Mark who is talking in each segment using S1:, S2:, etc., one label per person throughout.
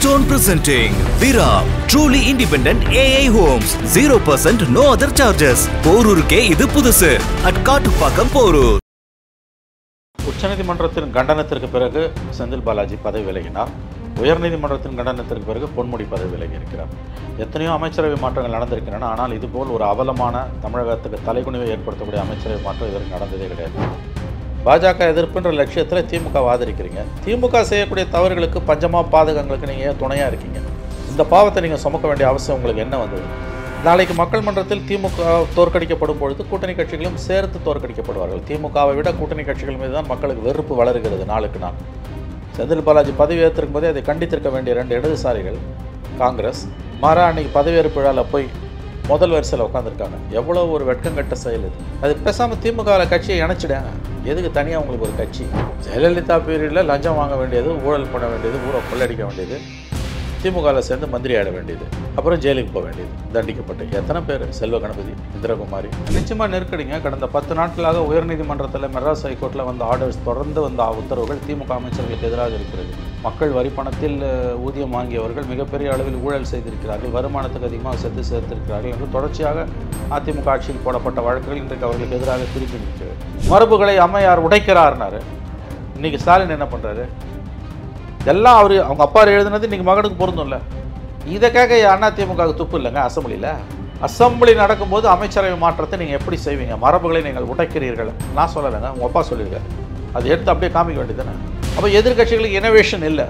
S1: Keystone presenting Vira, truly independent AI homes. 0% no other charges. போரூருக்கே இது புதுசு. at Kattupakkam Porur.
S2: உச்சநீதிமன்றத்தின் கண்டனத்திற்கு பிறகு செந்தில் பாலாஜி பதவி விலகினார். உயர்நீதிமன்றத்தின் கண்டனத்திற்கு பிறகு பொன்முடி பதவி விலகி இருக்கிறார். எத்தனையோ அமைச்சரவை மாற்றங்கள் நடந்திருக்கின்றன. ஆனால் இதுபோல் ஒரு அவலமான தமிழகத்துக்கு தலைகுனிவை ஏற்படுத்தக்கூடிய அமைச்சரவை மாற்றம் இதற்கு நடந்ததே கிடையாது. பாஜக எதிர்ப்புன்ற லட்சியத்தில் திமுக ஆதரிக்கிறீங்க. திமுக செய்யக்கூடிய தவறுகளுக்கு பஞ்சமா பாதகங்களுக்கு நீங்கள் ஏன் துணையாக இருக்கீங்க? இந்த பாவத்தை நீங்கள் சுமக்க வேண்டிய அவசியம் உங்களுக்கு என்ன வந்தது? நாளைக்கு மக்கள் மன்றத்தில் திமுக தோற்கடிக்கப்படும் பொழுது கூட்டணி கட்சிகளும் சேர்த்து தோற்கடிக்கப்படுவார்கள். திமுகவை விட கூட்டணி கட்சிகள் மீது தான் மக்களுக்கு வெறுப்பு வளர்கிறது நாளுக்கு நாள். செந்தில் பாலாஜி பதவி ஏற்றிருக்கும் போதே அதை கண்டித்திருக்க வேண்டிய 2 இடதுசாரிகள் காங்கிரஸ் மாறா அன்றைக்கி பதவியேற்பு விழாவில் போய் முதல் வரிசையில் உட்காந்துருக்காங்க. எவ்வளோ ஒரு வெட்கங்கட்ட செயல் இது. அது பேசாமல் திமுகவில் கட்சியை இணைச்சிடாங்க. எதுக்கு தனியாக உங்களுக்கு ஒரு கட்சி? ஜெயலலிதா பீரியடில் லஞ்சம் வாங்க வேண்டியது, ஊழல் பண்ண வேண்டியது, ஊரை கொள்ளடிக்க வேண்டியது, திமுகவில் சேர்ந்து மந்திரி ஆட வேண்டியது, அப்புறம் ஜெயிலுக்கு போக வேண்டியது, தண்டிக்கப்பட்டு எத்தனை பேர்? செல்வ கணபதி, இந்திரகுமாரி. நிச்சயமாக நெருக்கடிங்க. கடந்த 10 நாட்களாக உயர்நீதிமன்றத்தில் மெட்ராஸ் ஹைகோர்ட்டில் வந்த ஆர்டர்ஸ், தொடர்ந்து வந்த உத்தரவுகள் திமுக அமைச்சர்களுக்கு எதிராக இருக்கிறது. மக்கள் வரி பணத்தில் ஊதியம் வாங்கியவர்கள் மிகப்பெரிய அளவில் ஊழல் செய்திருக்கிறார்கள், வருமானத்துக்கு அதிகமாக சேர்த்திருக்கிறார்கள் என்று தொடர்ச்சியாக அதிமுக ஆட்சியில் போடப்பட்ட வழக்குகள் இன்றைக்கு அவர்களுக்கு எதிராக திருப்பி நிற்கிறது. மரபுகளை அம்மையார் உடைக்கிறார்னாரு. இன்னைக்கு ஸ்டாலின் என்ன பண்ணுறாரு? எல்லாம் அவங்க அப்பா எழுதுனது இன்றைக்கி மகனுக்கு பொருந்தும்ல. இதை கேட்க அதிமுகவுக்கு துப்பு இல்லைங்க. அசம்பிளி நடக்கும்போது அமைச்சரவை மாற்றத்தை நீங்கள் எப்படி செய்வீங்க? மரபுகளை நீங்கள் உடைக்கிறீர்கள். நான் சொல்லலைங்க, உங்கள் அப்பா சொல்லியிருக்காரு. அதை எடுத்து அப்படியே காமிக்க வேண்டியது தானே. அப்போ எதிர்கட்சிகளுக்கு இனோவேஷன் இல்லை.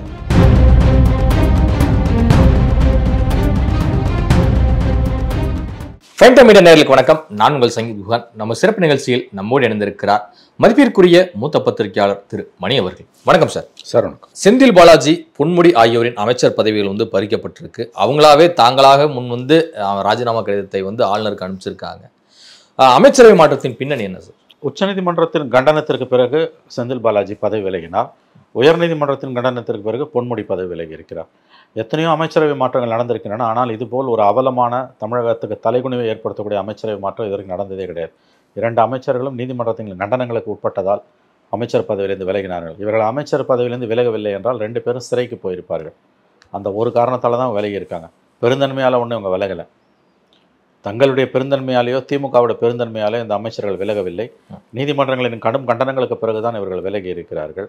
S3: ஃபைன் டைம் மீடியா நேயர்களுக்கு வணக்கம். நான் உங்கள் சங்கீத் குஹன். நம்ம சிறப்பு நிகழ்ச்சியில் நம்மோடு இணைந்திருக்கிறார் மதிப்பிற்குரிய மூத்த பத்திரிகையாளர் திரு மணி அவர்கள். வணக்கம் சார்.
S2: சார் வணக்கம்.
S3: செந்தில் பாலாஜி, பொன்முடி ஆகியோரின் அமைச்சர் பதவிகள் பறிக்கப்பட்டிருக்கு. அவங்களாவே தாங்களாக முன் ராஜினாமா கடிதத்தை ஆளுநருக்கு அனுப்பிச்சிருக்காங்க. அமைச்சரவை மாற்றத்தின் பின்னணி என்ன சார்?
S2: உச்சநீதிமன்றத்தின் கண்டனத்திற்கு பிறகு செந்தில் பாலாஜி பதவி விலகினார். உயர்நீதிமன்றத்தின் கண்டனத்திற்கு பிறகு பொன்முடி பதவி விலகி இருக்கிறார். எத்தனையோ அமைச்சரவை மாற்றங்கள் நடந்திருக்கின்றன. ஆனால் இதுபோல் ஒரு அவலமான தமிழகத்துக்கு தலைகுனிவை ஏற்படுத்தக்கூடிய அமைச்சரவை மாற்றம் இதற்கு நடந்ததே கிடையாது. 2 அமைச்சர்களும் நீதிமன்றத்தின் கண்டனங்களுக்கு உட்பட்டதால் அமைச்சர் பதவியிலிருந்து விலகினார்கள். இவர்கள் அமைச்சர் பதவியிலிருந்து விலகவில்லை என்றால் 2 பேரும் சிறைக்கு போயிருப்பார்கள். அந்த ஒரு காரணத்தால் தான் விலகி இருக்காங்க. பெருந்தன்மையால் ஒன்றும் இவங்க விலகலை. தங்களுடைய பெருந்தன்மையாலேயோ திமுகவோட பெருந்தன்மையாலேயோ இந்த அமைச்சர்கள் விலகவில்லை. நீதிமன்றங்களின் கடும் கண்டனங்களுக்கு பிறகுதான் இவர்கள் விலகி இருக்கிறார்கள்.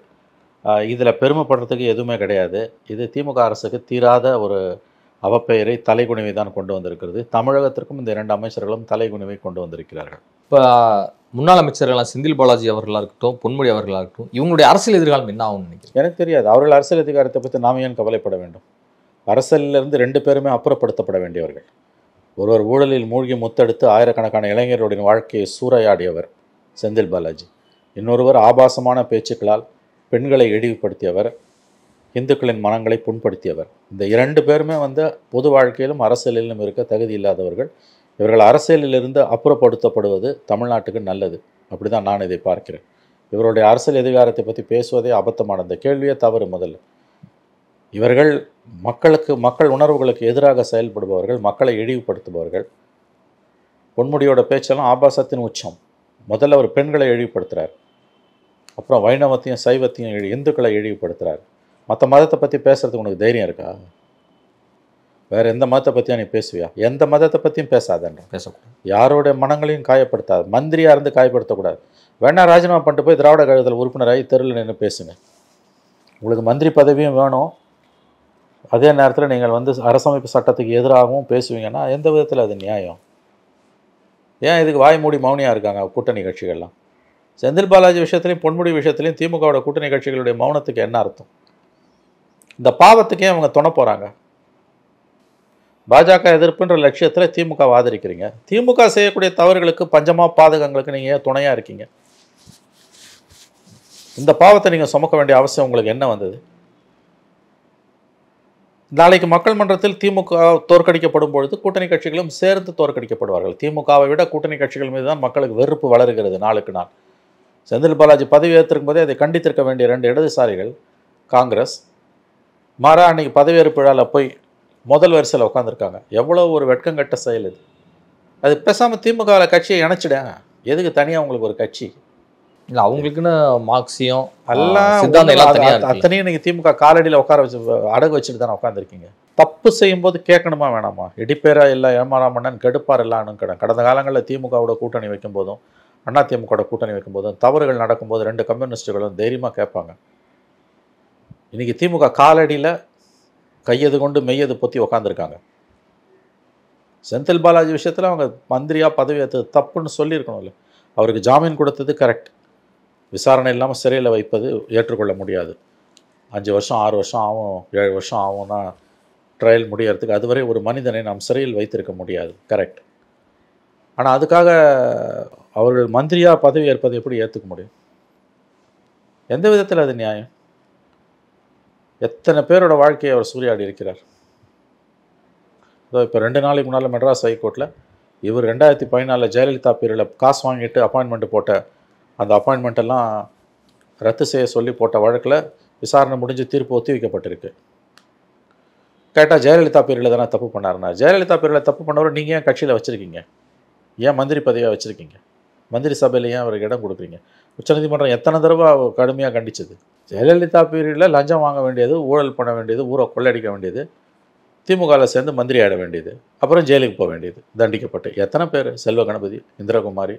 S2: இதில் பெருமைப்படுறதுக்கு எதுவுமே கிடையாது. இது திமுக அரசுக்கு தீராத ஒரு அவப்பெயரை, தலைகுனிவை தான் கொண்டு வந்திருக்கிறது. தமிழகத்திற்கும் இந்த 2 அமைச்சர்களும் தலைகுனிவை கொண்டு வந்திருக்கிறார்கள்.
S3: இப்போ முன்னாள் அமைச்சர்களாக செந்தில் பாலாஜி அவர்களாக இருக்கட்டும், பொன்முடி அவர்களாக இருக்கட்டும், இவங்களுடைய அரசியல் எதிர்காலம் என்ன ஆகும்னு நினைக்கிறேன்?
S2: எனக்கு தெரியாது. அவர்கள் அரசியல் அதிகாரத்தை பற்றி நாம் ஏன் கவலைப்பட வேண்டும்? அரசியலிருந்து 2 பேருமே அப்புறப்படுத்தப்பட வேண்டியவர்கள். ஒருவர் ஊழலில் மூழ்கி முத்தெடுத்து ஆயிரக்கணக்கான இளைஞர்களுடைய வாழ்க்கையை சூறையாடியவர் செந்தில் பாலாஜி. இன்னொருவர் ஆபாசமான பேச்சுக்களால் பெண்களை இழிவுபடுத்தியவர், இந்துக்களின் மனங்களை புண்படுத்தியவர். இந்த 2 பேருமே பொது வாழ்க்கையிலும் அரசியலிலும் இருக்க தகுதி இல்லாதவர்கள். இவர்கள் அரசியலிலிருந்து அப்புறப்படுத்தப்படுவது தமிழ்நாட்டுக்கு நல்லது. அப்படி தான் நான் இதை பார்க்கிறேன். இவருடைய அரசியல் அதிகாரத்தை பற்றி பேசுவதே அபத்தமான, இந்த கேள்வியே தவறு. முதல்ல இவர்கள் மக்கள் உணர்வுகளுக்கு எதிராக செயல்படுபவர்கள், மக்களை இழிவுபடுத்துபவர்கள். பொன்முடியோட பேச்செல்லாம் ஆபாசத்தின் உச்சம். முதல்ல ஒரு பெண்களை இழிவுபடுத்துகிறார், அப்புறம் வைணவத்தையும் சைவத்தையும் இந்துக்களை இழிவுபடுத்துகிறார். மற்ற மதத்தை பற்றி பேசுகிறதுக்கு உனக்கு தைரியம் இருக்கா? வேறு எந்த மதத்தை பற்றியா நீ பேசுவியா? எந்த மதத்தை பற்றியும் பேசாதன்ற.
S3: பேசக்கூடாது.
S2: யாரோடைய மனங்களையும் காயப்படுத்தாது. மந்திரியாக இருந்து காயப்படுத்தக்கூடாது. வேணா ராஜினாமா பண்ணிட்டு போய் திராவிட கழகத்தில் உறுப்பினராகி தெருவில் நின்று பேசுங்க. உங்களுக்கு மந்திரி பதவியும் வேணும், அதே நேரத்தில் நீங்கள் அரசமைப்பு சட்டத்துக்கு எதிராகவும் பேசுவீங்கன்னா எந்த விதத்தில் அது நியாயம்? ஏன் இதுக்கு வாய் மூடி மௌனியாக இருக்காங்க கூட்டணி கட்சிகள்லாம்? செந்தில் பாலாஜி விஷயத்துலையும் பொன்முடி விஷயத்துலையும் திமுகவோட கூட்டணி கட்சிகளுடைய மௌனத்துக்கு என்ன அர்த்தம்? இந்த பாவத்துக்கே அவங்க துணை போகிறாங்க. பாஜக எதிர்ப்புன்ற லட்சியத்தில் திமுக ஆதரிக்கிறீங்க. திமுக செய்யக்கூடிய தவறுகளுக்கு பஞ்சமா பாதகங்களுக்கு நீங்கள் ஏன் துணையாக இருக்கீங்க? இந்த பாவத்தை நீங்கள் சுமக்க வேண்டிய அவசியம் உங்களுக்கு என்ன வந்தது? நாளைக்கு மக்கள் மன்றத்தில் திமுக தோற்கடிக்கப்படும் பொழுது கூட்டணி கட்சிகளும் சேர்த்து தோற்கடிக்கப்படுவார்கள். திமுகவை விட கூட்டணி கட்சிகள் மீது தான் மக்களுக்கு வெறுப்பு வளர்கிறது நாளுக்கு நாள். செந்தில் பாலாஜி பதவி ஏற்றிருக்கும் போதே அதை கண்டித்திருக்க வேண்டிய 2 இடதுசாரிகள் காங்கிரஸ் மாறா அன்றைக்கி பதவியேற்பு விழாவில் போய் முதல் வரிசையில் உட்காந்துருக்காங்க. எவ்வளோ ஒரு வெட்கங்கட்ட செயல் இது. அது பேசாமல் திமுகவில் கட்சியை இணைச்சிடாங்க. எதுக்கு தனியாக உங்களுக்கு ஒரு கட்சி?
S3: இல்லை அவங்களுக்குன்னு மார்க்சியம்
S2: எல்லாம்
S3: சித்தாந்தம் எல்லாம் தனியாக இருக்கு.
S2: அத்தனையும் இன்னைக்கு திமுக காலடியில் உட்கார வச்சு அடகு வச்சுட்டு தானே உட்காந்துருக்கீங்க. தப்பு செய்யும்போது கேட்கணுமா வேணாமா? இடிப்பேரா இல்லை ஏமாறாமண்ணன் கெடுப்பார் இல்லான்னு கடந்த காலங்களில் திமுகவோட கூட்டணி வைக்கும் போதும் அதிமுகவோட கூட்டணி வைக்கும் போதும் தவறுகள் நடக்கும்போது 2 கம்யூனிஸ்டுகளும் தைரியமாக கேட்பாங்க. இன்னைக்கு திமுக காலடியில் கையது கொண்டு மெய்யது பொத்தி உக்காந்துருக்காங்க. செந்தில் பாலாஜி விஷயத்தில் அவங்க மந்திரியாக பதவி ஏற்றது தப்புன்னு சொல்லியிருக்கணும்ல. அவருக்கு ஜாமீன் கொடுத்தது கரெக்ட். விசாரணை இல்லாமல் சிறையில் வைப்பது ஏற்றுக்கொள்ள முடியாது. 5 வருஷம் 6 வருஷம் ஆகும், 7 வருஷம் ஆகும்னா ட்ரையல் முடியறதுக்கு அதுவரை ஒரு மனிதனை நாம் சிறையில் வைத்திருக்க முடியாது, கரெக்ட். ஆனால் அதுக்காக அவர்கள் மந்திரியாக பதவி ஏற்பதை எப்படி ஏற்றுக்க முடியும்? எந்த விதத்தில் அது நியாயம்? எத்தனை பேரோட வாழ்க்கையை அவர் சூறையாடி இருக்கிறார். இப்போ 2 நாளைக்கு முன்னால் மெட்ராஸ் ஹைகோர்ட்டில் இவர் 2014 ஜெயலலிதா பீரியடில் காசு வாங்கிட்டு அப்பாயின்மெண்ட் போட்ட அந்த அப்பாயின்மெண்ட்டெல்லாம் ரத்து செய்ய சொல்லி போட்ட வழக்கில் விசாரணை முடிஞ்சு தீர்ப்பு ஒத்தி வைக்கப்பட்டிருக்கு. கேட்டால் ஜெயலலிதா பீரியடில் தானே தப்பு பண்ணாருன்னா, ஜெயலலிதா பீரியடில் தப்பு பண்ணவர் நீங்கள் ஏன் கட்சியில் வச்சுருக்கீங்க? ஏன் மந்திரி பதவியாக வச்சுருக்கீங்க? மந்திரி சபையில் ஏன் அவருக்கு இடம் கொடுக்குறீங்க? உச்சநீதிமன்றம் எத்தனை தடவை கடுமையாக கண்டிச்சது. ஜெயலலிதா பீரியடில் லஞ்சம் வாங்க வேண்டியது, ஊழல் பண்ண வேண்டியது, ஊரை கொள்ளடிக்க வேண்டியது, திமுகவில் சேர்ந்து மந்திரி ஆட வேண்டியது, அப்புறம் ஜெயிலுக்கு போக வேண்டியது, தண்டிக்கப்பட்டு எத்தனை பேர்? செல்வ கணபதி, இந்திரகுமாரி,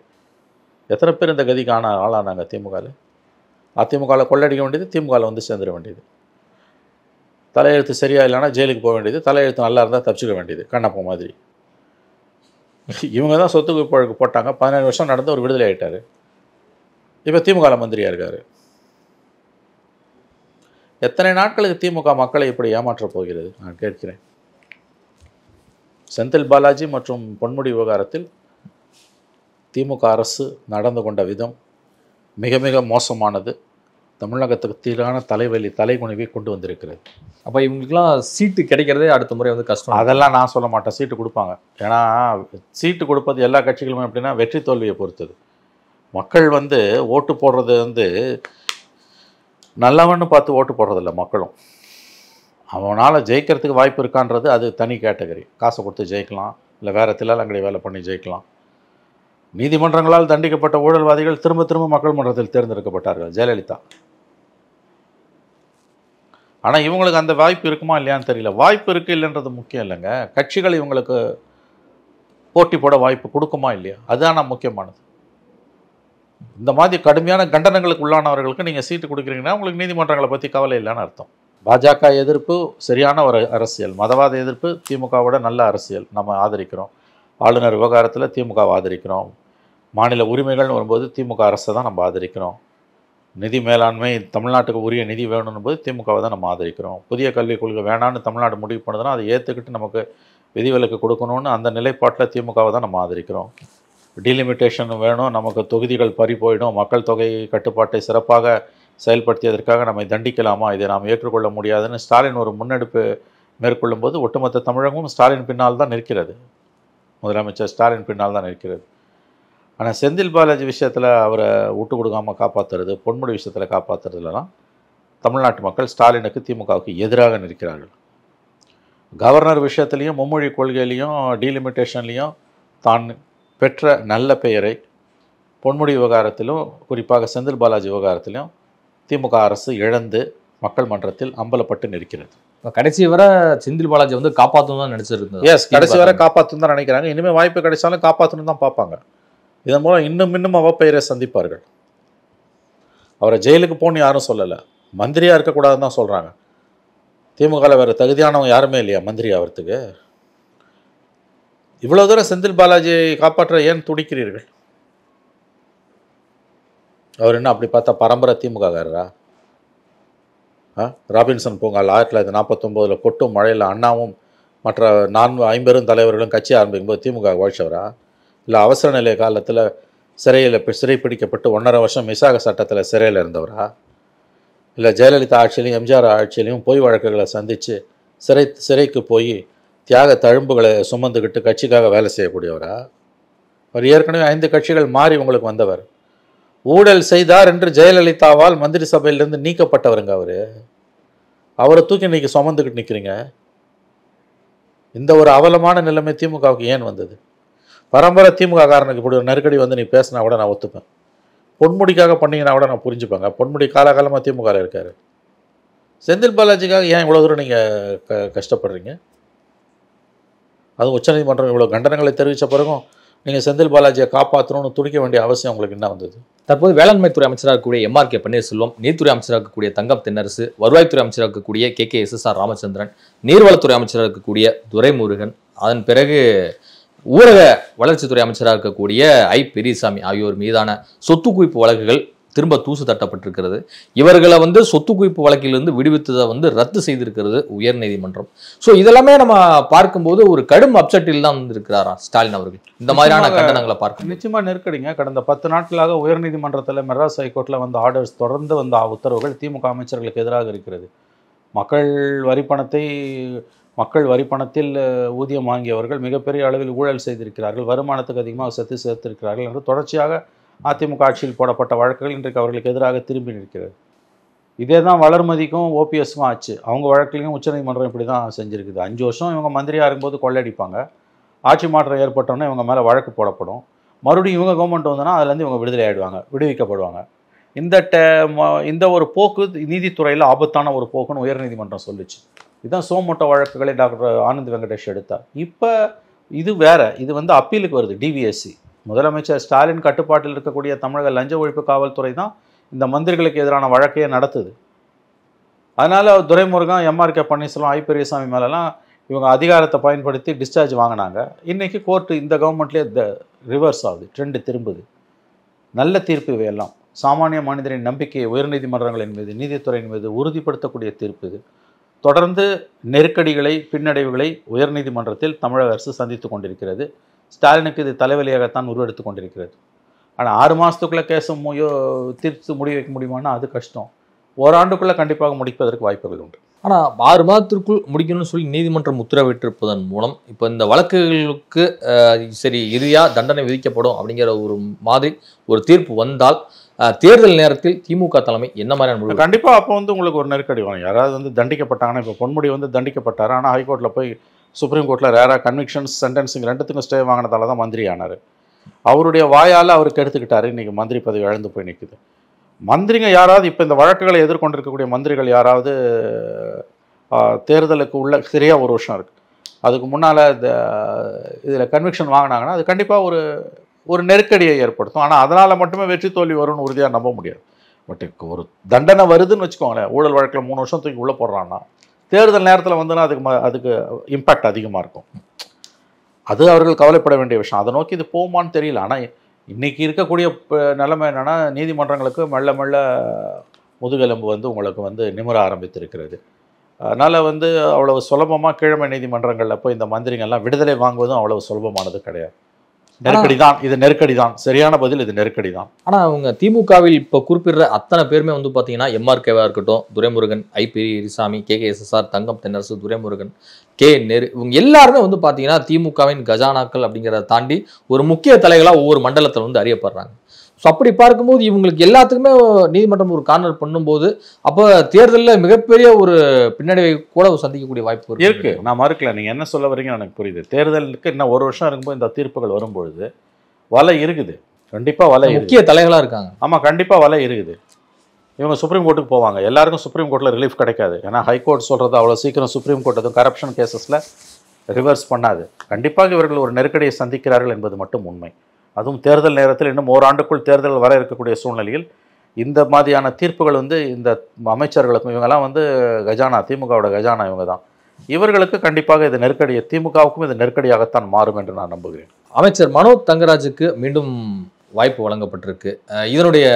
S2: எத்தனை பேர் இந்த கதிக்கு ஆளானாங்க திமுகவில்? அதிமுகவில் கொள்ளடிக்க வேண்டியது, திமுகவில் வந்து சேர்ந்துட வேண்டியது. தலையெழுத்து சரியா இல்லைன்னா ஜெயிலுக்கு போக வேண்டியது, தலையெழுத்து நல்லா இருந்தால் தப்பிச்சுக்க வேண்டியது, கண்ணப்பா மாதிரி. இவங்க தான் சொத்து குவிப்பு போட்டாங்க. 17 வருஷம் நடந்து ஒரு விடுதலை ஆகிட்டார். இப்போ திமுகவில் மந்திரியாக இருக்கார். எத்தனை நாட்களுக்கு திமுக மக்களை இப்படி ஏமாற்றப் போகிறது நான் கேட்கிறேன். செந்தில் பாலாஜி மற்றும் பொன்முடி விவகாரத்தில் திமுக அரசு நடந்து கொண்ட விதம் மிக மிக மோசமானது. தமிழகத்துக்கு தீரான தலைகுனிவை கொண்டு வந்திருக்கிறது.
S3: அப்போ இவங்களுக்குலாம் சீட்டு கிடைக்கிறதே அடுத்த முறை வந்து கஷ்டம்.
S2: அதெல்லாம் நான் சொல்ல மாட்டேன், சீட்டு கொடுப்பாங்க. ஏன்னா சீட்டு கொடுப்பது எல்லா கட்சிகளுமே எப்படின்னா வெற்றி தோல்வியை பொறுத்தது. மக்கள் வந்து ஓட்டு போடுறது வந்து நல்லவன்னு பார்த்து ஓட்டு போடுறதில்ல. மக்களும் அவனால் ஜெயிக்கிறதுக்கு வாய்ப்பு இருக்கான்றது அது தனி கேட்டகரி. காசை கொடுத்து ஜெயிக்கலாம், இல்லை வேறு தில்லாலங்கடி வேலை பண்ணி ஜெயிக்கலாம். நீதிமன்றங்களால் தண்டிக்கப்பட்ட ஊழல்வாதிகள் திரும்ப திரும்ப மக்கள் மன்றத்தில் தேர்ந்தெடுக்கப்பட்டார்கள். ஜெயலலிதா. ஆனால் இவங்களுக்கு அந்த வாய்ப்பு இருக்குமா இல்லையான்னு தெரியல. வாய்ப்பு இருக்குது இல்லைன்றது முக்கியம் இல்லைங்க. கட்சிகள் இவங்களுக்கு போட்டி போட வாய்ப்பு கொடுக்குமா இல்லையா, அதுதான் முக்கியமானது. இந்த மாதிரி கடுமையான கண்டனங்களுக்கு உள்ளானவர்களுக்கு நீங்கள் சீட்டு கொடுக்குறீங்கன்னா உங்களுக்கு நீதிமன்றங்களை பற்றி கவலை இல்லைன்னு அர்த்தம். பாஜக எதிர்ப்பு சரியான ஒரு அரசியல், மதவாத எதிர்ப்பு திமுகவோட நல்ல அரசியல், நம்ம ஆதரிக்கிறோம். ஆளுநர் விவகாரத்தில் திமுகவை ஆதரிக்கிறோம். மாநில உரிமைகள்னு வரும்போது திமுக அரசை தான் நம்ம ஆதரிக்கிறோம். நிதி மேலாண்மை தமிழ்நாட்டுக்கு உரிய நிதி வேணும்னு போது திமுகவை தான் நம்ம ஆதரிக்கிறோம். புதிய கல்விக் கொள்கை வேணான்னு தமிழ்நாடு முடிவு பண்ணுதுன்னா அதை ஏற்றுக்கிட்டு நமக்கு விதிவிலக்கு கொடுக்கணும்னு அந்த நிலைப்பாட்டில் திமுகவை தான் நம்ம ஆதரிக்கிறோம். டீலிமிட்டேஷன் வேணும், நமக்கு தொகுதிகள் பறி போயிடும், மக்கள் தொகை கட்டுப்பாட்டை சிறப்பாக செயல்படுத்தியதற்காக நம்மை தண்டிக்கலாமா, இதை நாம் ஏற்றுக்கொள்ள முடியாதுன்னு ஸ்டாலின் ஒரு முன்னெடுப்பு மேற்கொள்ளும் போது ஒட்டுமொத்த தமிழகமும் ஸ்டாலின் பின்னால் தான் நிற்கிறது. முதலமைச்சர் ஸ்டாலின் பின்னால் தான் நிற்கிறது. ஆனால் செந்தில் பாலாஜி விஷயத்தில் அவரை விட்டு கொடுக்காமல் காப்பாற்றுறது, பொன்முடி விஷயத்தில் காப்பாற்றுறதுலாம் தமிழ்நாட்டு மக்கள் ஸ்டாலினுக்கு திமுகவுக்கு எதிராக நிற்கிறார்கள். கவர்னர் விஷயத்துலேயும் மும்மொழி கொள்கையிலையும் டீலிமிட்டேஷன்லேயும் தான் பெற்ற நல்ல பெயரை பொன்முடி விவகாரத்திலும் குறிப்பாக செந்தில் பாலாஜி விவகாரத்திலும் திமுக அரசு இழந்து மக்கள் மன்றத்தில் அம்பலப்பட்டு நிற்கிறது.
S3: கடைசி வரை செந்தில் பாலாஜி வந்து காப்பாற்றணும் தான் நினச்சிருந்தது.
S2: எஸ், கடைசி வரை காப்பாற்றணும் தான் நினைக்கிறாங்க. இனிமேல் வாய்ப்பு கிடைச்சாலும் காப்பாற்றணும் தான் பார்ப்பாங்க. இதன் மூலம் இன்னும் அவப்பெயரை சந்திப்பார்கள். அவரை ஜெயிலுக்கு போன்னு யாரும் சொல்லலை, மந்திரியாக இருக்கக்கூடாதுன்னு தான் சொல்கிறாங்க. திமுகவில் வேறு தகுதியானவங்க யாருமே இல்லையா மந்திரி ஆகிறதுக்கு? இவ்வளோ தூரம் செந்தில் பாலாஜியை காப்பாற்ற ஏன் துடிக்கிறீர்கள்? அவர் என்ன அப்படி பார்த்தா பரம்பரை திமுககாரரா? ராபின்சன் பூங்கால் 1949 கொட்டும் மழையில் அண்ணாவும் மற்ற 4-5 தலைவர்களும் கட்சி ஆரம்பிக்கும் போது திமுக வாழ்ச்சவரா? இல்லை அவசர நிலை காலத்தில் சிறைப்பிடிக்கப்பட்டு 1.5 வருஷம் மிசாக சட்டத்தில் சிறையில் இருந்தவரா? இல்லை ஜெயலலிதா ஆட்சியிலையும் எம்ஜிஆர் ஆட்சியிலையும் பொய் வழக்குகளை சந்தித்து சிறைக்கு போய் தியாக தழும்புகளை சுமந்துக்கிட்டு கட்சிக்காக வேலை செய்யக்கூடியவரா? அவர் ஏற்கனவே 5 கட்சிகள் மாறி உங்களுக்கு வந்தவர். ஊழல் செய்தார் என்று ஜெயலலிதாவால் மந்திரி சபையிலிருந்து நீக்கப்பட்டவருங்க அவரை தூக்கி இன்னைக்கு சுமந்துக்கிட்டு நிற்கிறீங்க. இந்த ஒரு அவலமான நிலைமை திமுகவுக்கு ஏன் வந்தது? பரம்பரை திமுக காரனுக்கு இப்படி ஒரு நெருக்கடி வந்து நீ பேசினா கூட நான் ஒத்துப்பேன். பொன்முடிக்காக பண்ணீங்கன்னா கூட நான் புரிஞ்சுப்பேங்க. பொன்முடி காலகாலமாக திமுகவில் இருக்காரு. செந்தில் பாலாஜிக்காக ஏன் இவ்வளோ தூரம் நீங்கள் கஷ்டப்படுறீங்க? அதுவும் உச்சநீதிமன்றம் இவ்வளோ கண்டனங்களை தெரிவித்த பிறகும் நீங்கள் செந்தில் பாலாஜியை காப்பாற்றணும்னு துடிக்க வேண்டிய அவசியம் உங்களுக்கு என்ன வந்தது?
S3: தற்போது வேளாண்மைத்துறை அமைச்சராக இருக்கக்கூடிய எம்ஆர்கே பன்னீர்செல்வம், நீர்த்துறை அமைச்சராக இருக்கக்கூடிய தங்கம் தென்னரசு, வருவாய்த்துறை அமைச்சராக இருக்கக்கூடிய KKSSR ராமச்சந்திரன், நீர்வளத்துறை அமைச்சராக இருக்கக்கூடிய துரைமுருகன், அதன் பிறகு ஊரக வளர்ச்சித்துறை அமைச்சராக இருக்கக்கூடிய பெரியசாமி ஆகியோர் மீதான சொத்து குவிப்பு வழக்குகள் திரும்ப தூசு தட்டப்பட்டிருக்கிறது. இவர்களை சொத்து குவிப்பு வழக்கிலிருந்து விடுவித்ததை ரத்து செய்திருக்கிறது உயர்நீதிமன்றம். ஸோ இதெல்லாமே நம்ம பார்க்கும்போது ஒரு கடும் அப்செட்டில் தான் இருக்கிறாரா ஸ்டாலின் அவர்கள் இந்த மாதிரியான கண்டனங்களை பார்க்க?
S2: நிச்சயமா நெருக்கடிங்க. கடந்த 10 நாட்களாக உயர்நீதிமன்றத்தில் மெட்ராஸ் ஹைகோர்ட்டில் ஆர்டர்ஸ் தொடர்ந்து உத்தரவுகள் திமுக அமைச்சர்களுக்கு எதிராக இருக்கிறது. மக்கள் வரிப்பணத்தில் ஊதியம் வாங்கியவர்கள் மிகப்பெரிய அளவில் ஊழல் செய்திருக்கிறார்கள், வருமானத்துக்கு அதிகமாக சேர்த்திருக்கிறார்கள் என்று தொடர்ச்சியாக அதிமுக ஆட்சியில் போடப்பட்ட வழக்குகள் இன்றைக்கு அவர்களுக்கு எதிராக திரும்பி நிற்கிறது. இதே தான் வளர்மதிக்கும் ஓபிஎஸ்க்கும் ஆச்சு. அவங்க வழக்கிலையும் உச்சநீதிமன்றம் இப்படி தான் செஞ்சுருக்குது. 5 வருஷம் இவங்க மந்திரியாக இருக்கும்போது கொள்ளடிப்பாங்க, ஆட்சி மாற்றம் ஏற்பட்டோன்னே இவங்க மேலே வழக்கு போடப்படும், மறுபடியும் இவங்க கவர்மெண்ட் வந்தோன்னா அதுலேருந்து இவங்க விடுவிக்கப்படுவாங்க. இந்த ஒரு போக்கு நீதித்துறையில் ஆபத்தான ஒரு போக்குன்னு உயர்நீதிமன்றம் சொல்லிச்சு. இதுதான் சோமோட்டோ வழக்குகளை டாக்டர் ஆனந்த் வெங்கடேஷ் எடுத்தார். இப்போ இது வேற, இது அப்பீலுக்கு வருது. டிவிஎஸ்சி முதலமைச்சர் ஸ்டாலின் கட்டுப்பாட்டில் இருக்கக்கூடிய தமிழக லஞ்ச ஒழிப்பு காவல்துறை தான் இந்த மந்திரிகளுக்கு எதிரான வழக்கையே நடத்துது. அதனால் துரைமுருகன், எம்ஆர்கே பன்னீர்செல்வம், பெரியசாமி மேலெல்லாம் இவங்க அதிகாரத்தை பயன்படுத்தி டிஸ்சார்ஜ் வாங்கினாங்க. இன்றைக்கி கோர்ட்டு இந்த கவர்மெண்ட்லேயே ரிவர்ஸ் ஆகுது, ட்ரெண்டு திரும்புது. நல்ல தீர்ப்பு இவையெல்லாம் சாமானிய மனிதரின் நம்பிக்கையை உயர்நீதிமன்றங்களின் மீது, நீதித்துறையின் மீது உறுதிப்படுத்தக்கூடிய தீர்ப்பு இது. தொடர்ந்து நெருக்கடிகளை, பின்னடைவுகளை உயர்நீதிமன்றத்தில் தமிழக அரசு சந்தித்து கொண்டிருக்கிறது. ஸ்டாலினுக்கு இது தலைவலியாகத்தான் உருவெடுத்து கொண்டிருக்கிறது. ஆனால் 6 மாதத்துக்குள்ளே கேஸை தீர்த்து முடிவு வைக்க முடியுமானா அது கஷ்டம். ஓராண்டுக்குள்ளே கண்டிப்பாக முடிப்பதற்கு வாய்ப்புகள் உண்டு.
S3: ஆனால் 6 மாதத்திற்குள் முடிக்கணும்னு சொல்லி நீதிமன்றம் உத்தரவிட்டிருப்பதன் மூலம் இப்போ இந்த வழக்குகளுக்கு சரி இறுதியாக தண்டனை விதிக்கப்படும் அப்படிங்கிற ஒரு மாதிரி ஒரு தீர்ப்பு வந்தால் தேர்தல் நேரத்தில் திமுக தலைமை என்ன மாதிரியான முடிவு?
S2: கண்டிப்பாக அப்போ உங்களுக்கு ஒரு நெருக்கடி வரும். யாராவது தண்டிக்கப்பட்டாங்கன்னா, இப்போ பொன்முடி தண்டிக்கப்பட்டார், ஆனால் ஹைகோர்ட்டில் போய் சுப்ரீம் கோர்ட்டில் ரேராக கன்விக்ஷன்ஸ், சென்டென்சிங் ரெண்டுத்துக்கும் ஸ்டே வாங்கினதால தான் மந்திரி ஆனார். அவருடைய வாயால் அவருக்கு எடுத்துக்கிட்டாரு. இன்றைக்கி மந்திரி பதவி இழந்து போய் நிற்குது. மந்திரிங்க யாராவது இப்போ இந்த வழக்குகளை எதிர்கொண்டிருக்கக்கூடிய மந்திரிகள் யாராவது தேர்தலுக்கு சரியாக 1 வருஷம் இருக்குது, அதுக்கு முன்னால் இதில் கன்விக்ஷன் வாங்கினாங்கன்னா அது கண்டிப்பாக ஒரு நெருக்கடியை ஏற்படுத்தும். ஆனால் அதனால் மட்டுமே வெற்றி தோல்வி வரும்னு உறுதியாக நம்ப முடியாது. பட் ஒரு தண்டனை வருதுன்னு வச்சுக்கோங்களேன், ஊழல் வழக்கில் 3 வருஷம் தூக்கி உள்ளே போடுறான்னா தேர்தல் நேரத்தில் அதுக்கு இம்பேக்ட் அதிகமாக இருக்கும். அது அவர்கள் கவலைப்பட வேண்டிய விஷயம். அதை நோக்கி இது போகுமான்னு தெரியல. ஆனால் இன்றைக்கி இருக்கக்கூடிய நிலைமை என்னென்னா, நீதிமன்றங்களுக்கு மெல்ல மெல்ல முதுகெலும்பு உங்களுக்கு நிமிர ஆரம்பித்திருக்கிறது. அதனால் அவ்வளவு சுலபமாக கீழமை நீதிமன்றங்களில் போய் இந்த மந்திரிங்கள்லாம் விடுதலை வாங்குவதும் அவ்வளவு சுலபமானது கிடையாது. நெருக்கடி தான் சரியான பதில். இது நெருக்கடி தான்.
S3: ஆனால் அவங்க திமுகவில் இப்போ குறிப்பிடுற அத்தனை பேருமே பார்த்தீங்கன்னா எம்ஆர்கேவாக இருக்கட்டும், துரைமுருகன், பெரியசாமி, KKSSR, தங்கம் தென்னரசு, துரைமுருகன், இவங்க எல்லாருமே பார்த்தீங்கன்னா திமுகவின் கஜானாக்கள் அப்படிங்கிறத தாண்டி ஒரு முக்கிய தலைகளாக ஒவ்வொரு மண்டலத்தில் அறியப்படுறாங்க. ஸோ அப்படி பார்க்கும்போது இவங்களுக்கு எல்லாத்துக்குமே நீதிமன்றம் ஒரு கார்னர் பண்ணும்போது அப்போ தேர்தலில் மிகப்பெரிய ஒரு பின்னடைவை கூட சந்திக்கக்கூடிய வாய்ப்பு
S2: இருக்கு. நான் மறுக்கல, நீங்கள் என்ன சொல்ல வரீங்கன்னு எனக்கு புரியுது. தேர்தலுக்கு இன்னும் 1 வருஷம் இருக்கும்போது இந்த தீர்ப்புகள் வரும்பொழுது வலை இருக்குது. கண்டிப்பாக வலை
S3: முக்கிய தலைகளாக இருக்காங்க.
S2: ஆமாம், கண்டிப்பாக வலை இருக்குது. இவங்க சுப்ரீம் கோர்ட்டுக்கு போவாங்க. எல்லாருக்கும் சுப்ரீம் கோர்ட்டில் ரிலீஃப் கிடைக்காது. ஏன்னா ஹைகோர்ட் சொல்கிறது அவ்வளோ சீக்கிரம் சுப்ரீம் கோர்ட் எதுவும் கரப்ஷன் கேசஸில் ரிவர்ஸ் பண்ணாது. கண்டிப்பாக இவர்கள் ஒரு நெருக்கடியை சந்திக்கிறார்கள் என்பது மட்டும் உண்மை. அதுவும் தேர்தல் நேரத்தில் இன்னும் ஓராண்டுக்குள் தேர்தல் வர இருக்கக்கூடிய சூழ்நிலையில் இந்த மாதிரியான தீர்ப்புகள் இந்த அமைச்சர்களுக்கும் இவங்கெல்லாம் கஜானா, திமுகவோட கஜானா இவங்க தான். இவர்களுக்கு கண்டிப்பாக இது நெருக்கடியை, திமுகவுக்கும் இது நெருக்கடியாகத்தான் மாறும் என்று நான் நம்புகிறேன்.
S3: அமைச்சர் மனோஜ் தங்கராஜுக்கு மீண்டும் வாய்ப்பு வழங்கப்பட்டிருக்கு. இதனுடைய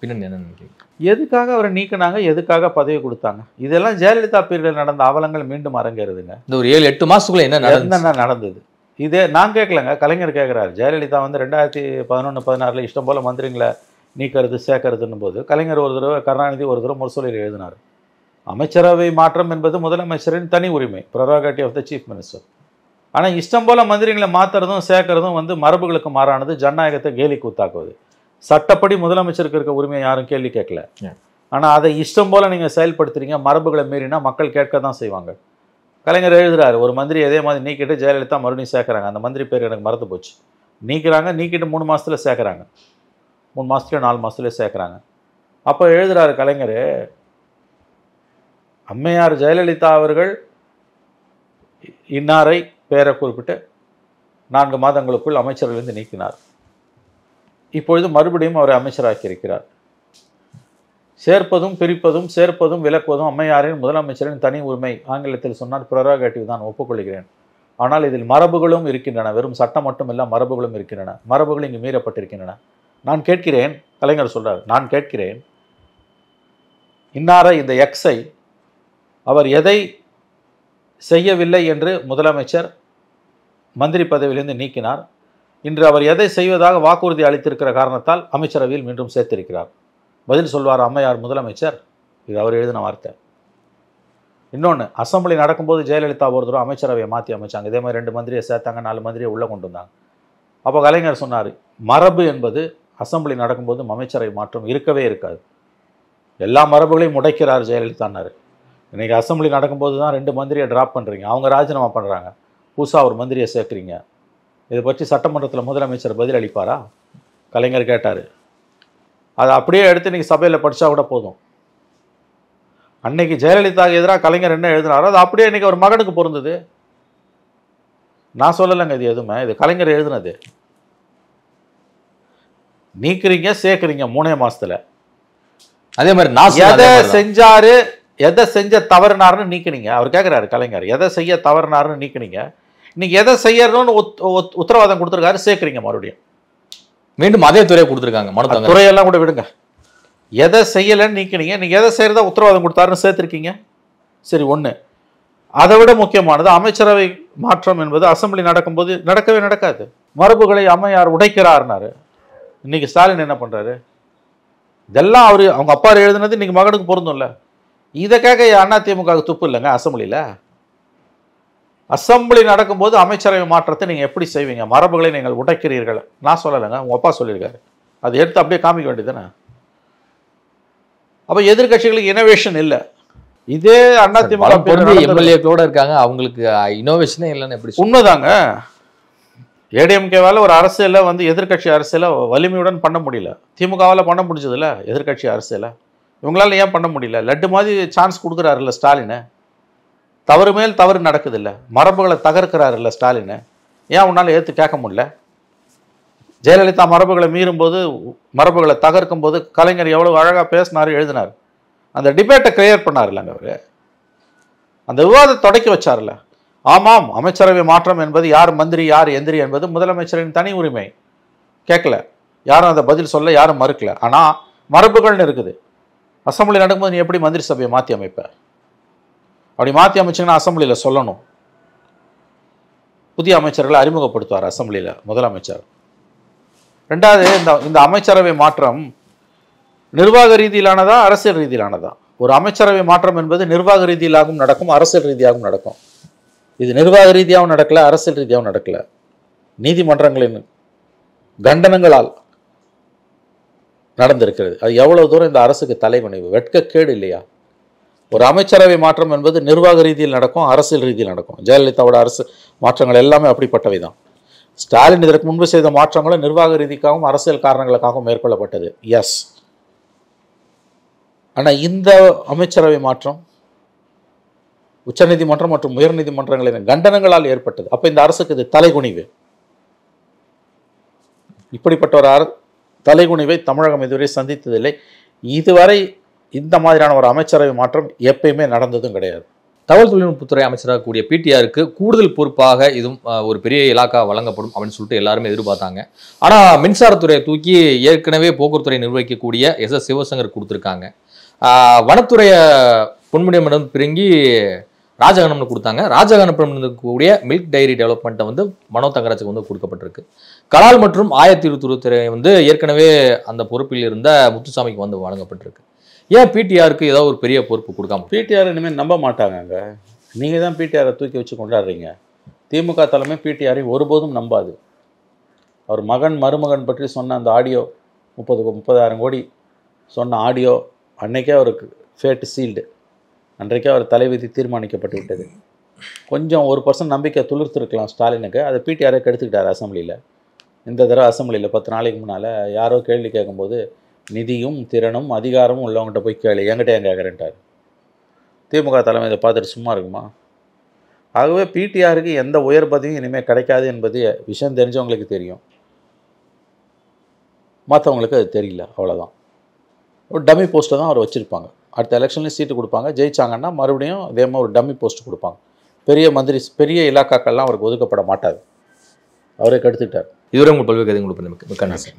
S3: பின்னணி என்ன நினைக்கிறீங்க?
S2: எதுக்காக அவரை நீக்கினாங்க, எதுக்காக பதவி கொடுத்தாங்க? இதெல்லாம் ஜெயலலிதா பீரியடில் நடந்த அவலங்கள் மீண்டும் அரங்கேறுதுங்க.
S3: இந்த ஒரு 7-8 மாதத்துக்குள்ள என்ன
S2: நடந்தது? இதே நான் கேட்கலங்க, கலைஞர் கேட்குறாரு. ஜெயலலிதா 2011-16 இஷ்டம் போல் மந்திரிங்களை நீக்கிறது சேர்க்கறதுன்னும் போது கலைஞர் ஒரு தடவை, கருணாநிதி ஒரு தடவை முரசொலியில் எழுதினார். அமைச்சரவை மாற்றம் என்பது முதலமைச்சரின் தனி உரிமை, ப்ரெரோகேட்டிவ் ஆஃப் த சீஃப் மினிஸ்டர். ஆனால் இஷ்டம் போல் மந்திரிகளை மாற்றுறதும் சேர்க்கறதும் மரபுகளுக்கு மாறானது, ஜனநாயகத்தை கேலி கூத்தாக்குவது. சட்டப்படி முதலமைச்சருக்கு இருக்க உரிமையை யாரும் கேள்வி கேட்கல. ஆனால் அதை இஷ்டம் போல் நீங்கள் செயல்படுத்துறீங்க, மரபுகளை மீறினா மக்கள் கேட்க தான் செய்வாங்க. கலைஞர் எழுதுறாரு, ஒரு மந்திரி அதே மாதிரி நீக்கிட்டு ஜெயலலிதா மறுபடியும் சேர்க்குறாங்க. அந்த மந்திரி பேர் எனக்கு மறந்து போச்சு. நீக்கிட்டு 3 மாதத்தில் சேர்க்குறாங்க. 3 மாதத்துலேயோ 4 மாதத்துலேயோ சேர்க்குறாங்க. அப்போ எழுதுகிறாரு கலைஞர், அம்மையார் ஜெயலலிதா அவர்கள் இன்னாரை பெயரை குறிப்பிட்டு 4 மாதங்களுக்குள் அமைச்சர்களிலிருந்து நீக்கினார். இப்பொழுது மறுபடியும் அவரை அமைச்சராக்கி இருக்கிறார். சேர்ப்பதும் பிரிப்பதும் சேர்ப்பதும் விலக்குவதும் அம்மையாரின் முதலமைச்சரின் தனி உரிமை. ஆங்கிலத்தில் சொன்னால் ப்ரெரோகேட்டிவ் தான், ஒப்புக்கொள்கிறேன். ஆனால் இதில் மரபுகளும் இருக்கின்றன. வெறும் சட்டம் மட்டும் இல்லை, மரபுகளும் இருக்கின்றன. மரபுகள் இங்கு மீறப்பட்டிருக்கின்றன. நான் கேட்கிறேன், கலைஞர் சொல்றார், நான் கேட்கிறேன், இன்னார இந்த எக்ஸை அவர் எதை செய்யவில்லை என்று முதலமைச்சர் மந்திரி பதவியிலிருந்து நீக்கினார். இன்று அவர் எதை செய்வதாக வாக்குறுதி அளித்திருக்கிற காரணத்தால் அமைச்சரவையில் மீண்டும் சேர்த்திருக்கிறார். பதில் சொல்வார் அம்மையார் முதலமைச்சர்? இது அவர் எழுதின வார்த்தை. இன்னொன்று, அசம்பிளி நடக்கும்போது ஜெயலலிதா ஒரு தடவை அமைச்சரவையை மாற்றி அமைச்சாங்க. இதே மாதிரி 2 மந்திரியை சேர்த்தாங்க, 4 மந்திரியை உள்ளே கொண்டு வந்தாங்க. அப்போ கலைஞர் சொன்னார், மரபு என்பது அசம்பிளி நடக்கும்போது அமைச்சரவை மாற்றம் இருக்கவே இருக்காது. எல்லா மரபுகளையும் முடைக்கிறார் ஜெயலலிதான்னாரு. இன்றைக்கி அசம்பிளி நடக்கும்போது தான் 2 மந்திரியை ட்ராப் பண்ணுறீங்க, அவங்க ராஜினாமா பண்ணுறாங்க, புதுசாக ஒரு மந்திரியை சேர்க்குறீங்க. இதை பற்றி சட்டமன்றத்தில் முதலமைச்சர் பதில் அளிப்பாரா? கலைஞர் கேட்டார். அதை அப்படியே எடுத்து இன்றைக்கி சபையில் படித்தா கூட போதும். அன்னைக்கு ஜெயலலிதாவுக்கு எதிராக கலைஞர் என்ன எழுதினாரோ அது அப்படியே இன்றைக்கி ஒரு மகனுக்கு பொருந்தது. நான் சொல்லலைங்க, இது எதுவுமே, இது கலைஞர் எழுதினது. நீக்கிறீங்க, சேர்க்குறீங்க 3 மாசத்துல.
S3: அதே மாதிரி
S2: எதை செஞ்சாரு, எதை செஞ்ச தவறுனாருன்னு நீக்கினீங்க. அவர் கேட்குறாரு கலைஞர், எதை செய்ய தவறுனாருன்னு நீக்கினீங்க. இன்னைக்கு எதை செய்யறதுன்னு உத்தரவாதம் கொடுத்துருக்காரு, சேர்க்குறீங்க மறுபடியும்.
S3: மீண்டும் அதே துறையை கொடுத்துருக்காங்க.
S2: துறையெல்லாம் கூட விடுங்க, எதை செய்யலைன்னு நீக்கினீங்க. நீங்கள் எதை செய்கிறதா உத்தரவாதம் கொடுத்தாருன்னு சேர்த்துருக்கீங்க. சரி, ஒன்று. அதை விட முக்கியமானது, அமைச்சரவை மாற்றம் என்பது அசம்பிளி நடக்கும்போது நடக்கவே நடக்காது. மரபுகளை அம்மையார் உடைக்கிறார்னாரு. இன்னைக்கு ஸ்டாலின் என்ன பண்ணுறாரு? இதெல்லாம் அவர் அவங்க அப்பா எழுதுனது இன்னைக்கு மகனுக்கு பொருந்தும்ல. இதை கேட்க அதிமுகவுக்கு துப்பு இல்லைங்க. அசம்பிளி நடக்கும்போது அமைச்சரவை மாற்றத்தை நீங்கள் எப்படி செய்வீங்க? மரபுகளை நீங்கள் உடைக்கிறீர்கள். நான் சொல்லலைங்க, உங்கள் அப்பா சொல்லியிருக்காரு. அதை எடுத்து அப்படியே காமிக்க வேண்டியதுதானே. அப்போ எதிர்கட்சிகளுக்கு இனோவேஷன் இல்லை. இதே அதிமுக
S3: எம்எல்ஏக்களோட இருக்காங்க, அவங்களுக்கு இனோவேஷனே இல்லைன்னு எப்படி?
S2: உண்மைதாங்க. ஏடிஎம்கேவால் ஒரு அரசியலை எதிர்கட்சி அரசியலை வலிமையுடன் பண்ண முடியல. திமுகவால் பண்ண முடிஞ்சதில்ல எதிர்கட்சி அரசியலை. இவங்களால ஏன் பண்ண முடியல? லட்டு மாதிரி சான்ஸ் கொடுக்குறாருல்ல ஸ்டாலின். தவறு மேல் தவறு நடக்குது இல்லை, மரபுகளை தகர்க்கிறாருல்ல ஸ்டாலின். ஏன் உன்னால் ஏற்று கேட்க முடியல? ஜெயலலிதா மரபுகளை மீறும்போது, மரபுகளை தகர்க்கும் போது கலைஞர் எவ்வளோ அழகாக பேசினார், எழுதினார். அந்த டிபேட்டை கிளியர் பண்ணார்லங்க அவர். அந்த விவாதத்தை தொடக்கி வச்சார்ல. ஆமாம், அமைச்சரவை மாற்றம் என்பது யார் மந்திரி யார் எந்திரி என்பது முதலமைச்சரின் தனி உரிமை. கேட்கல யாரும், அதை பதில் சொல்ல யாரும் மறுக்கல. ஆனால் மரபுகள்னு இருக்குது. அசம்பிளி நடக்கும்போது நீ எப்படி மந்திரி சபையை மாற்றி அமைப்ப? அப்படி மாற்றி அமைச்சிங்கன்னா அசம்பிளியில் சொல்லணும். புதிய அமைச்சர்களை அறிமுகப்படுத்துவார் அசம்பிளியில் முதலமைச்சர். ரெண்டாவது, இந்த அமைச்சரவை மாற்றம் நிர்வாக ரீதியிலானதா அரசியல் ரீதியிலானதா? ஒரு அமைச்சரவை மாற்றம் என்பது நிர்வாக ரீதியிலாகவும் நடக்கும், அரசியல் ரீதியாகவும் நடக்கும். இது நிர்வாக ரீதியாகவும் நடக்கல, அரசியல் ரீதியாகவும் நடக்கல. நீதிமன்றங்களின் கண்டனங்களால் நடந்திருக்கிறது. அது எவ்வளவு தூரம் இந்த அரசுக்கு தலைவணிவு, வெட்கக்கேடு இல்லையா? ஒரு அமைச்சரவை மாற்றம் என்பது நிர்வாக ரீதியில் நடக்கும், அரசியல் ரீதியில் நடக்கும். ஜெயலலிதாவோட அரசு மாற்றங்கள் எல்லாமே அப்படிப்பட்டவை தான். ஸ்டாலின் இதற்கு முன்பு செய்த மாற்றங்களும் நிர்வாக ரீதிக்காகவும் அரசியல் காரணங்களுக்காகவும் மேற்கொள்ளப்பட்டது. எஸ். ஆனால் இந்த அமைச்சரவை மாற்றம் உச்சநீதிமன்றம் மற்றும் உயர்நீதிமன்றங்களின் கண்டனங்களால் ஏற்பட்டது. அப்போ இந்த அரசுக்கு இது தலைகுனிவு. இப்படிப்பட்ட ஒரு தலைகுனிவை தமிழகம் இதுவரை சந்தித்ததில்லை. இதுவரை இந்த மாதிரியான ஒரு அமைச்சரவை மாற்றம் எப்பயுமே நடந்ததும் கிடையாது.
S3: தகவல் தொழில்நுட்பத்துறை அமைச்சராக கூடிய பிடிஆருக்கு கூடுதல் பொறுப்பாக இதுவும் ஒரு பெரிய இலாக்கா வழங்கப்படும் அப்படின்னு சொல்லிட்டு எல்லாருமே எதிர்பார்த்தாங்க. ஆனால் மின்சாரத்துறையை தூக்கி ஏற்கனவே போக்குவரத்துறை நிர்வகிக்கக்கூடிய எஸ் சிவசங்கர் கொடுத்துருக்காங்க. வனத்துறையை பொன்முடியிடம் பிரிங்கி ராஜகணம்னு கொடுத்தாங்க. ராஜகணம் கூடிய மில்க் டைரி டெவலப்மெண்ட்டை மனோ தங்கராஜுக்கு கொடுக்கப்பட்டிருக்கு. கலால் மற்றும் ஆயத்தீர்த்துறை ஏற்கனவே அந்த பொறுப்பில் இருந்த முத்துசாமிக்கு வழங்கப்பட்டிருக்கு. ஏன் பிடிஆருக்கு ஏதாவது ஒரு பெரிய பொறுப்பு கொடுக்காம?
S2: பிடிஆர் இனிமேல் நம்ப மாட்டாங்க. நீங்கள் தான் பிடிஆரை தூக்கி வச்சு கொண்டாடுறீங்க. திமுக தலைமை பிடிஆரை ஒருபோதும் நம்பாது. அவர் மகன் மருமகன் பற்றி சொன்ன அந்த ஆடியோ, 30,000 கோடி சொன்ன ஆடியோ, அன்றைக்கே அவருக்கு ஃபேட் சீல்டு. அன்றைக்கே அவர் தலைவிதி தீர்மானிக்கப்பட்டு விட்டது. கொஞ்சம் 1% நம்பிக்கை துளிர்த்திருக்கலாம் ஸ்டாலினுக்கு. அதை பிடிஆரை கெடுத்துக்கிட்டார் அசம்பிளியில். இந்த தடவை அசம்பிளியில் 10 நாளைக்கு முன்னால் யாரோ கேள்வி கேட்கும்போது நிதியும் திறனும் அதிகாரமும் உள்ளவங்ககிட்ட போய் கேள்வி என்கிட்ட ஏன் கேட்குறேன்ட்டார். திமுக தலைமை இதை பார்த்துட்டு சும்மா இருக்குமா? ஆகவே பிடிஆருக்கு எந்த உயர் பதவியும் இனிமேல் கிடைக்காது என்பது விஷயம் தெரிஞ்சவங்களுக்கு தெரியும், மற்றவங்களுக்கு அது தெரியல, அவ்வளோதான். ஒரு டம்மி போஸ்ட்டை தான் அவர் வச்சுருப்பாங்க. அடுத்த எலெக்ஷன்லேயும் சீட்டு கொடுப்பாங்க, ஜெயிச்சாங்கன்னா மறுபடியும் இதே மாதிரி ஒரு டம்மி போஸ்ட் கொடுப்பாங்க. பெரிய மந்திரி பெரிய இலாக்காக்கள்லாம் அவருக்கு ஒதுக்கப்பட மாட்டாது, அவரே கெடுத்துட்டார்.
S3: இதுவரை உங்கள் பல்வேறு கதை உங்களுக்கு மிக்க நன்றி.